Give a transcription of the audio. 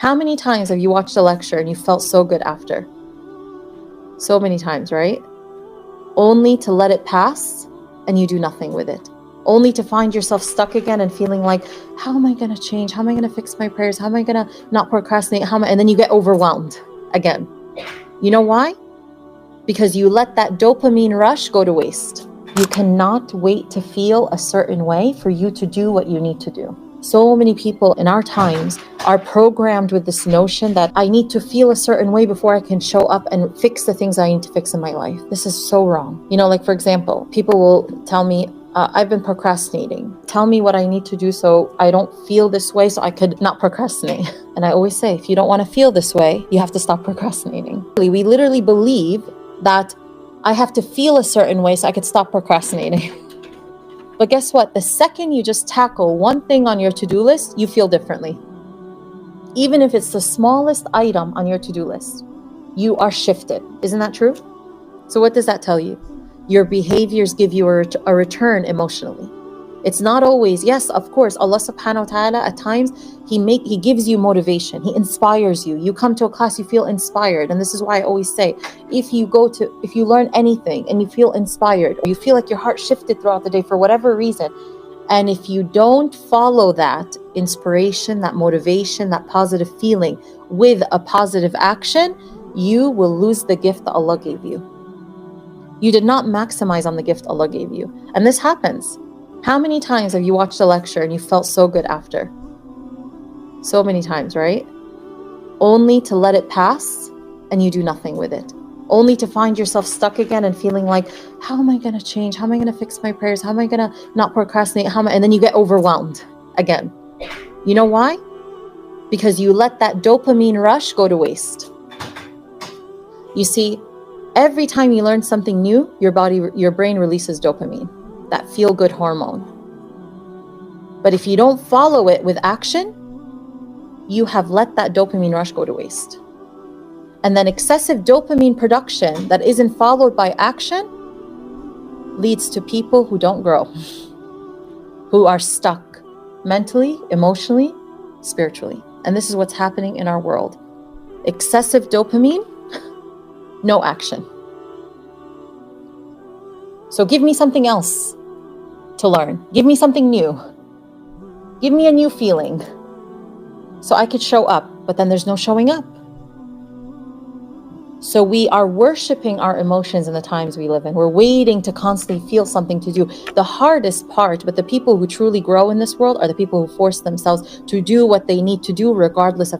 How many times have you watched a lecture and you felt so good after? So many times, right? Only to let it pass and you do nothing with it. Only to find yourself stuck again and feeling like, how am I going to change? How am I going to fix my prayers? How am I going to not procrastinate? And then you get overwhelmed again. You know why? Because you let that dopamine rush go to waste. You cannot wait to feel a certain way for you to do what you need to do. So many people in our times are programmed with this notion that I need to feel a certain way before I can show up and fix the things I need to fix in my life. This is so wrong. Like for example, people will tell me, I've been procrastinating. Tell me what I need to do so I don't feel this way so I could not procrastinate. And I always say, if you don't want to feel this way, you have to stop procrastinating. We literally believe that I have to feel a certain way so I could stop procrastinating. But guess what? The second you just tackle one thing on your to-do list, you feel differently. Even if it's the smallest item on your to-do list, you are shifted. Isn't that true? So what does that tell you? Your behaviors give you a return emotionally. It's not always, yes, of course, Allah subhanahu wa ta'ala, at times, He gives you motivation. He inspires you. You come to a class, you feel inspired. And this is why I always say, if you learn anything and you feel inspired, or you feel like your heart shifted throughout the day for whatever reason, and if you don't follow that inspiration, that motivation, that positive feeling with a positive action, you will lose the gift that Allah gave you. You did not maximize on the gift Allah gave you. And this happens. How many times have you watched a lecture and you felt so good after? So many times, right? Only to let it pass and you do nothing with it. Only to find yourself stuck again and feeling like, how am I going to change? How am I going to fix my prayers? How am I going to not procrastinate? And then you get overwhelmed again. You know why? Because you let that dopamine rush go to waste. You see, every time you learn something new, your brain releases dopamine, that feel-good hormone. But if you don't follow it with action, you have let that dopamine rush go to waste. And then excessive dopamine production that isn't followed by action leads to people who don't grow, who are stuck mentally, emotionally, spiritually. And this is what's happening in our world. Excessive dopamine, no action. So give me something else to learn. Give me something new. Give me a new feeling so I could show up, but then there's no showing up. So we are worshiping our emotions in the times we live in. We're waiting to constantly feel something to do. The hardest part, but the people who truly grow in this world are the people who force themselves to do what they need to do regardless of